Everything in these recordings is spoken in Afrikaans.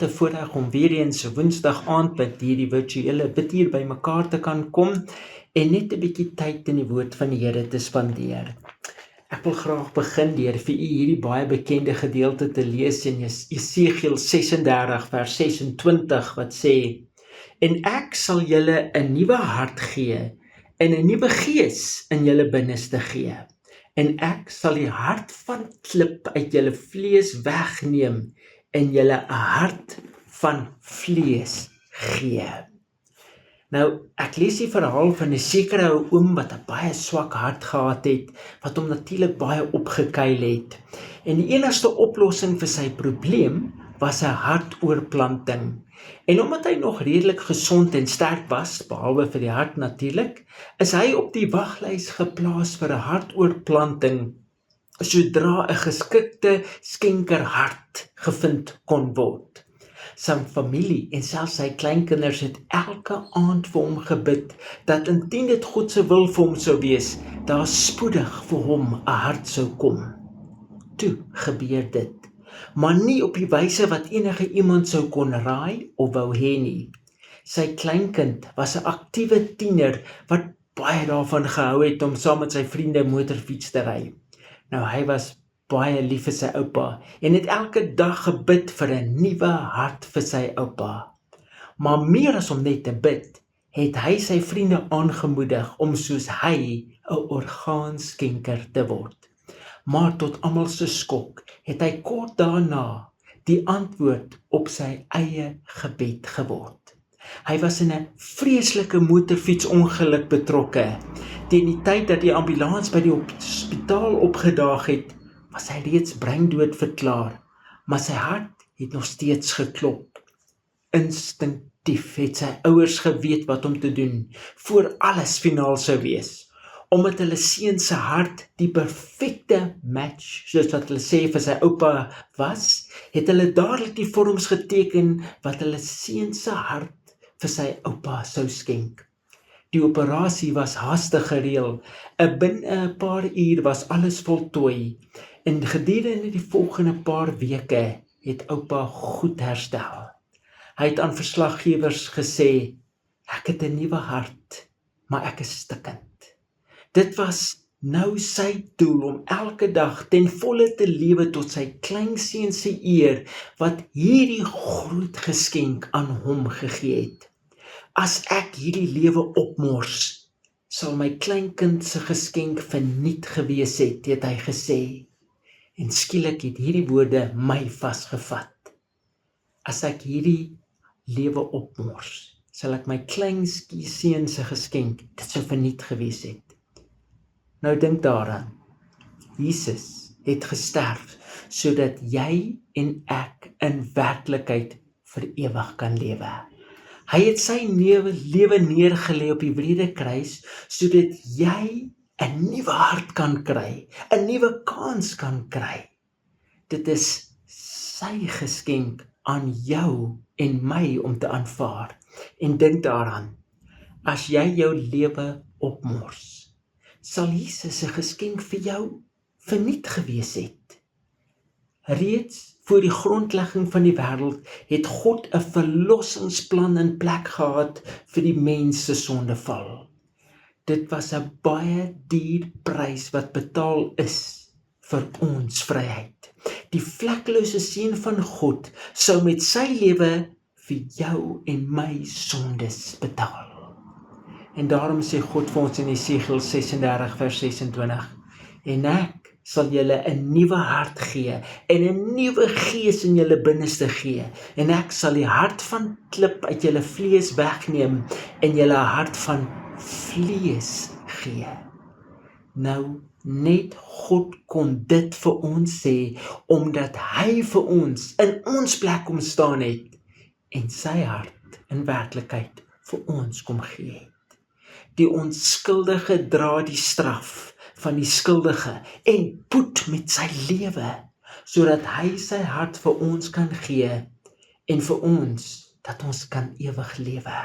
wat 'n voorreg om weer eens 'n Woensdag aand met hierdie virtuele bidtuur by mekaar te kan kom en net 'n bietjie tyd in die woord van die Here te spandeer. Ek wil graag begin deur vir u hierdie baie bekende gedeelte te lees in Jesegiel 36 vers 26 wat sê: En ek sal julle 'n nuwe hart gee en 'n nuwe gees in julle binneste gee. En ek sal die hart van klip uit julle vlees wegneem en julle 'n hart van vlees gee. Nou, ek lees die verhaal van 'n sekere ou oom wat 'n baie swak hart gehad het, wat hom natuurlik baie opgekuil het. En die enigste oplossing vir sy probleem was 'n hartoortplanting. En omdat hy nog redelik gesond en sterk was, behalwe vir die hart natuurlik, is hy op die waglys geplaas vir 'n hartoortplanting, sodra 'n geskikte skenkerhart gevind kon word. Sy familie en selfs sy kleinkinders het elke aand vir hom gebid, dat indien dit God se wil vir hom sou wees, daar spoedig vir hom 'n hart sou kom. Toe gebeur dit, maar nie op die wyse wat enige iemand sou kon raai of wou hê nie. Sy kleinkind was 'n aktiewe tiener wat baie daarvan gehou het om saam met sy vriende motorfiets te ry. Nou, hy was baie lief vir sy oupa en het elke dag gebid vir 'n nuwe hart vir sy oupa. Maar meer as om net te bid, het hy sy vriende aangemoedig om soos hy 'n orgaanskenker te word. Maar tot almal se skok het hy kort daarna die antwoord op sy eie gebed geword. Hy was in 'n vreeslike motorfietsongeluk betrokke. Teen die tyd dat die ambulans by die hospitaal opgedaag het, was hy reeds breindood verklaar, maar sy hart het nog steeds geklop. Instinktief het sy ouers geweet wat om te doen, voor alles finaal sou wees. Omdat hulle seun se hart die perfekte match, soos wat hulle sê, vir sy oupa was, het hulle dadelik die vorms geteken wat hulle seun se hart vir sy oupa sou skenk. Die operasie was haastig gereël, binne 'n paar uur was alles voltooi, en gedurende die volgende paar weke het oupa goed herstel. Hy het aan verslaggewers gesê: "Ek het 'n nuwe hart, maar ek is stikkend." Dit was nou sy doel om elke dag ten volle te lewe tot sy kleinseun se eer, wat hierdie groot geskenk aan hom gegee het. As ek hierdie lewe opmors, sal my kleinkind se geskenk verniet gewees het hy gesê. En skielik het hierdie woorde my vasgevat. As ek hierdie lewe opmors, sal ek my kleinseun se geskenk, dit sou verniet gewees het. Nou dink daaraan, Jesus het gesterf, sodat jy en ek in werklikheid vir ewig kan lewe. Hy het sy lewe neergelê op die wrede kruis, sodat jy 'n nuwe hart kan kry, 'n nuwe kans kan kry. Dit is sy geskenk aan jou en my om te aanvaar. En dink daaraan, as jy jou lewe opmors, sal Jesus se geskenk vir jou verniet gewees het. Reeds voor die grondlegging van die wêreld het God 'n verlossingsplan in plek gehad vir die mens se sondeval. Dit was 'n baie duur prys wat betaal is vir ons vryheid. Die vlekkelose seun van God sou met sy lewe vir jou en my sondes betaal. En daarom sê God vir ons in Jesegiel 36 vers 26: En ek sal julle 'n nuwe hart gee en 'n nuwe gees in julle binneste gee. En ek sal die hart van klip uit julle vlees wegneem en julle 'n hart van vlees gee. Nou, net God kon dit vir ons sê, omdat hy vir ons in ons plek kom staan het en sy hart in werklikheid vir ons kom gee het. Die onskuldige dra die straf van die skuldige en boet met sy lewe, sodat hy sy hart vir ons kan gee en vir ons, dat ons kan ewig lewe.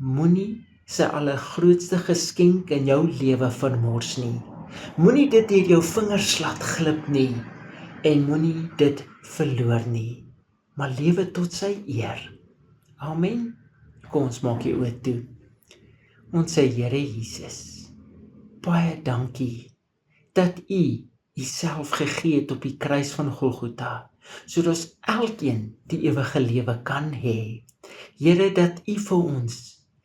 Moenie sy allergrootste geskenk in jou lewe vermors nie. Moenie dit deur jou vingers laat glip nie en moenie dit verloor nie. maar lewe tot sy eer. Amen. Kom ons maak die oë toe. Ons sê Here Jesus, baie dankie dat U Uself gegee het op die kruis van Golgotha, sodat ons elkeen die ewige lewe kan hê. Here, dat U vir ons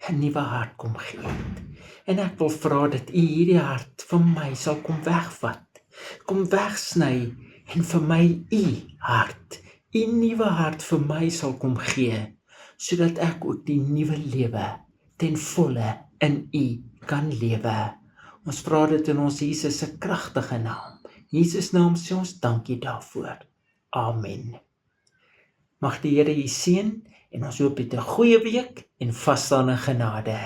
'n nuwe hart kom gee het. En ek wil vra dat U hierdie hart vir my sal kom wegvat, kom wegsny en vir my U hart, U nuwe hart vir my sal kom gee, sodat ek ook die nuwe lewe ten volle in U kan lewe. Ons vra dit in ons Jesus se kragtige naam. In Jesus naam sê ons dankie daarvoor. Amen. Mag die Here U seën en ons hoop jy het 'n goeie week en vas staan in genade.